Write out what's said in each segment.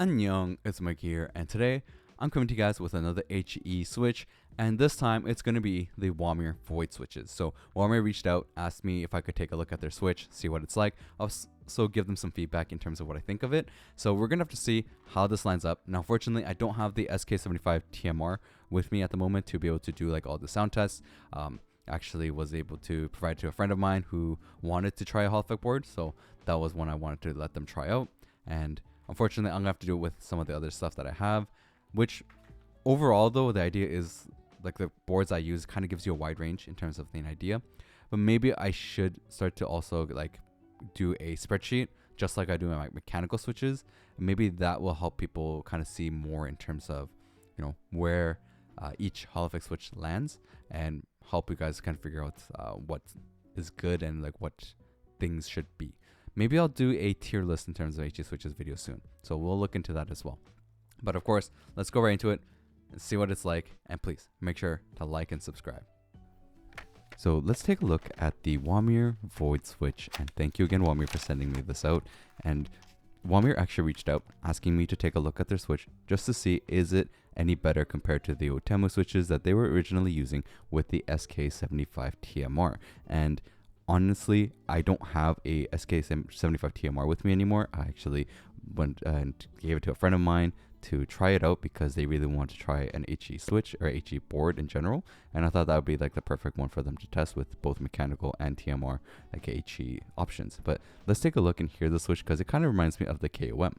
Annyeong, it's Mikey here, and today I'm coming to you guys with another HE switch, and this time it's going to be the Womier Void switches. So Womier reached out, asked me if I could take a look at their switch, see what it's like. I'll also give them some feedback in terms of what I think of it. So we're going to have to see how this lines up. Now, fortunately, I don't have the SK75 TMR with me at the moment to be able to do like all the sound tests. Actually was able to provide to a friend of mine who wanted to try a Hall Effect board, so that was one I wanted to let them try out. And unfortunately, I'm going to have to do it with some of the other stuff that I have, which overall, though, the idea is like the boards I use kind of gives you a wide range in terms of the idea. But maybe I should start to also like do a spreadsheet just like I do in my mechanical switches. Maybe that will help people kind of see more in terms of, where each Hall Effect switch lands and help you guys kind of figure out what is good and like what things should be. Maybe I'll do a tier list in terms of HE switches video soon. So we'll look into that as well. But of course, let's go right into it and see what it's like. And please make sure to like and subscribe. So let's take a look at the Womier Void switch. And thank you again, Womier, for sending me this out. And Womier actually reached out asking me to take a look at their switch just to see is it any better compared to the Otemu switches that they were originally using with the SK75 TMR. And honestly, I don't have a SK75 TMR with me anymore. I actually went and gave it to a friend of mine to try it out because they really want to try an HE switch or HE board in general. And I thought that would be like the perfect one for them to test with both mechanical and TMR, like HE options. But let's take a look and hear the switch because it kind of reminds me of the KOM.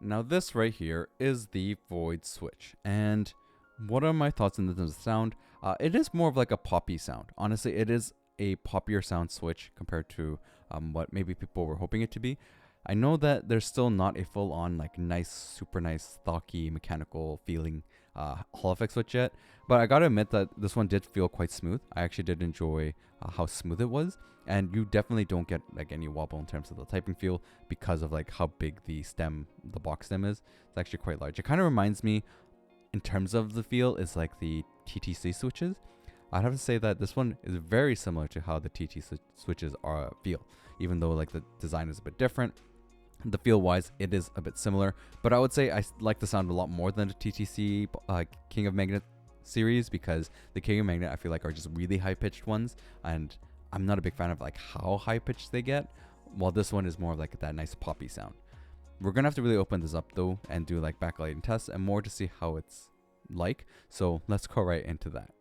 Now this right here is the Void switch, and what are my thoughts in terms of sound? It is more of like a poppy sound. Honestly, it is a poppier sound switch compared to what maybe people were hoping it to be. I know that there's still not a full-on like nice, super nice, stocky, mechanical feeling Hall Effect switch yet, but I gotta admit that this one did feel quite smooth. I actually did enjoy how smooth it was, and you definitely don't get like any wobble in terms of the typing feel because of like how big the box stem is. It's actually quite large. It kind of reminds me, in terms of the feel, is like the TTC switches. I'd have to say that this one is very similar to how the switches feel, even though like the design is a bit different. The feel wise, it is a bit similar, but I would say I like the sound a lot more than the TTC King of Magnet series, because the King of Magnet I feel like are just really high pitched ones, and I'm not a big fan of like how high pitched they get, while this one is more of like that nice poppy sound. We're gonna have to really open this up though and do like backlighting tests and more to see how it's like, so let's go right into that.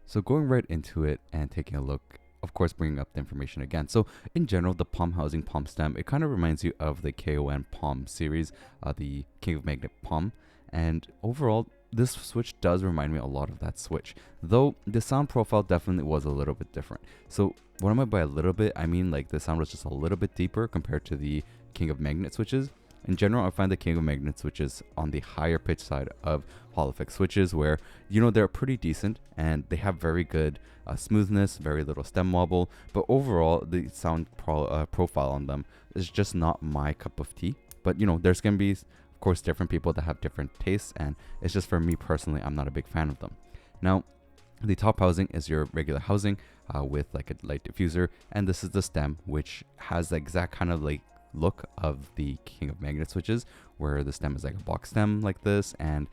So going right into it and taking a look, of course bringing up the information again. So in general, the palm housing palm stem, it kind of reminds you of the KON palm series, the King of Magnet palm, and overall this switch does remind me a lot of that switch, though the sound profile definitely was a little bit different. So what I mean by a little bit, I mean like the sound was just a little bit deeper compared to the King of Magnet switches. In general, I find the King of Magnet switches on the higher pitch side of Hall Effect switches, where, you know, they're pretty decent and they have very good smoothness, very little stem wobble, but overall the sound profile on them is just not my cup of tea. But you know, there's gonna be, of course, different people that have different tastes, and it's just, for me personally, I'm not a big fan of them. Now, the top housing is your regular housing with like a light diffuser, and this is the stem, which has the exact kind of like look of the King of Magnet switches, where the stem is like a box stem like this. And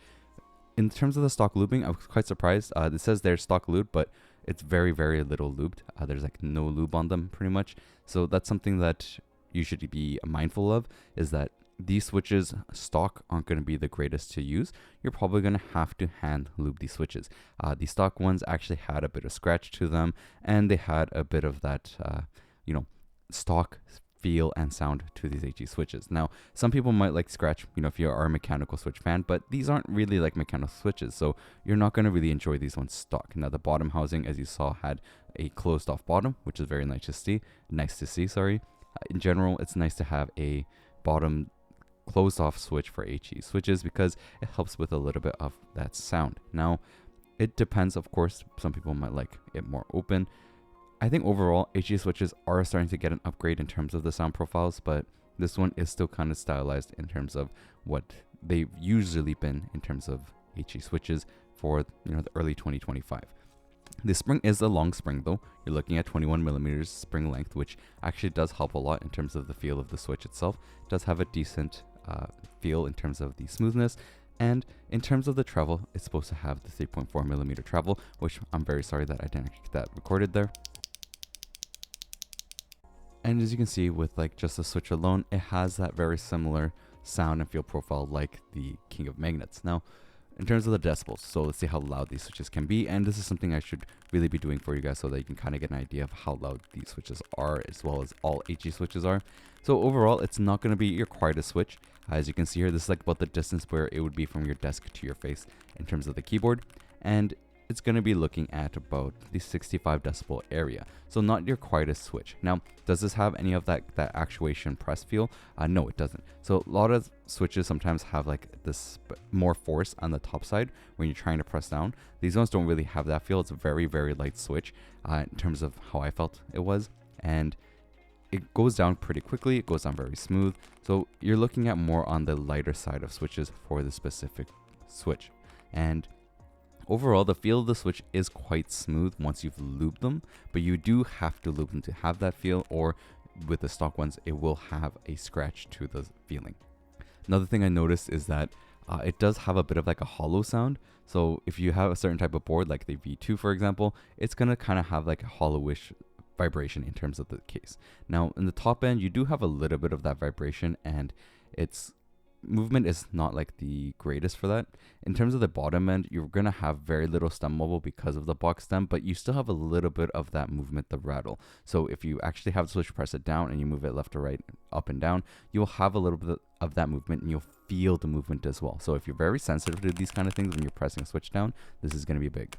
in terms of the stock lubing, I was quite surprised. It says they're stock lubed, but it's very, very little lubed. There's like no lube on them pretty much. So that's something that you should be mindful of, is that these switches stock aren't going to be the greatest to use. You're probably going to have to hand lube these switches. The stock ones actually had a bit of scratch to them, and they had a bit of that, stock feel and sound to these HE switches. Now, some people might like scratch, if you are a mechanical switch fan, but these aren't really like mechanical switches, so you're not going to really enjoy these ones stock. Now, the bottom housing, as you saw, had a closed off bottom, which is very nice to see. In general, it's nice to have a bottom closed off switch for HE switches because it helps with a little bit of that sound. Now, it depends, of course. Some people might like it more open. I think overall, HE switches are starting to get an upgrade in terms of the sound profiles, but this one is still kind of stylized in terms of what they've usually been in terms of HE switches for the early 2025. The spring is a long spring though. You're looking at 21 millimeters spring length, which actually does help a lot in terms of the feel of the switch itself. It does have a decent feel in terms of the smoothness. And in terms of the travel, it's supposed to have the 3.4 millimeter travel, which I'm very sorry that I didn't get that recorded there. And as you can see, with like just the switch alone, it has that very similar sound and feel profile like the King of Magnets. Now, in terms of the decibels, so let's see how loud these switches can be, and this is something I should really be doing for you guys so that you can kind of get an idea of how loud these switches are, as well as all HE switches are. So overall, it's not going to be your quietest switch. As you can see here, this is like about the distance where it would be from your desk to your face in terms of the keyboard, and it's going to be looking at about the 65 decibel area, so not your quietest switch. Now, does this have any of that actuation press feel? No, it doesn't. So a lot of switches sometimes have like this more force on the top side when you're trying to press down. These ones don't really have that feel. It's a very, very light switch in terms of how I felt it was, and it goes down pretty quickly. It goes down very smooth. So you're looking at more on the lighter side of switches for the specific switch. And overall, the feel of the switch is quite smooth once you've lubed them, but you do have to lube them to have that feel, or with the stock ones, it will have a scratch to the feeling. Another thing I noticed is that it does have a bit of like a hollow sound. So if you have a certain type of board, like the V2, for example, it's going to kind of have like a hollowish vibration in terms of the case. Now, in the top end, you do have a little bit of that vibration, and it's movement is not like the greatest for that. In terms of the bottom end, you're gonna have very little stem wobble because of the box stem, but you still have a little bit of that movement, the rattle. So if you actually have the switch, press it down and you move it left to right, up and down, you'll have a little bit of that movement and you'll feel the movement as well. So if you're very sensitive to these kind of things when you're pressing a switch down, this is gonna be big.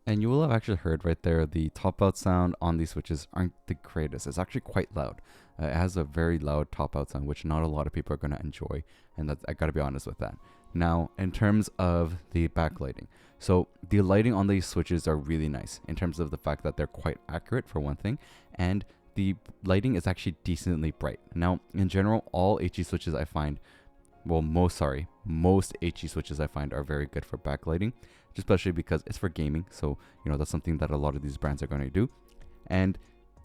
And you will have actually heard right there, the top out sound on these switches aren't the greatest. It's actually quite loud. It has a very loud top out sound, which not a lot of people are going to enjoy. And that's, I got to be honest with that. Now, in terms of the backlighting. So the lighting on these switches are really nice in terms of the fact that they're quite accurate for one thing. And the lighting is actually decently bright. Now, in general, all HE switches I find, well, most HE switches I find are very good for backlighting, especially because it's for gaming. So, you know, that's something that a lot of these brands are going to do. And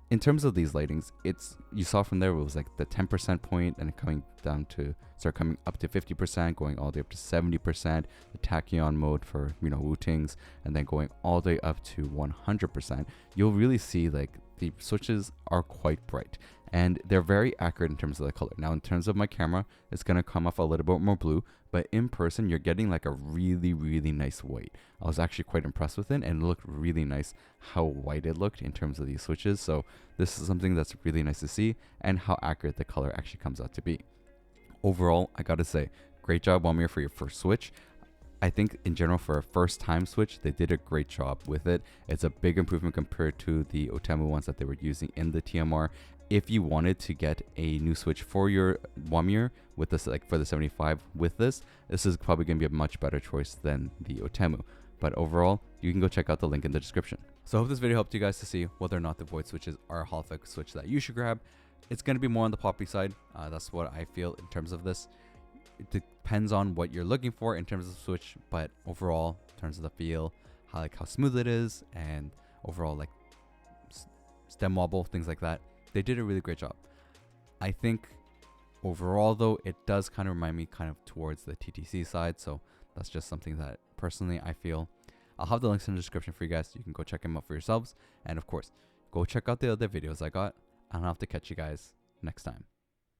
in terms of these lightings, it's, you saw from there, it was like the 10% point and coming down to, start coming up to 50%, going all the way up to 70%, the tachyon mode for, you know, Wootings, and then going all the way up to 100%. You'll really see like the switches are quite bright and they're very accurate in terms of the color. Now, in terms of my camera, it's going to come off a little bit more blue, but in person, you're getting like a really, really nice white. I was actually quite impressed with it, and it looked really nice how white it looked in terms of these switches. So this is something that's really nice to see, and how accurate the color actually comes out to be. Overall, I gotta say, great job, Womier, for your first switch. I think in general for a first time switch, they did a great job with it. It's a big improvement compared to the Otemu ones that they were using in the TMR. If you wanted to get a new switch for your Womier with this, like for the 75 with this is probably going to be a much better choice than the Otemu. But overall, you can go check out the link in the description. So I hope this video helped you guys to see whether or not the Void switches are a Hall Effect switch that you should grab. It's going to be more on the poppy side. That's what I feel in terms of this. It depends on what you're looking for in terms of switch, but overall, in terms of the feel, how smooth it is, and overall like stem wobble, things like that, they did a really great job. I think overall though, it does kind of remind me kind of towards the TTC side, so that's just something that personally I feel. I'll have the links in the description for you guys. You can go check them out for yourselves, and of course, go check out the other videos I got, and I'll have to catch you guys next time.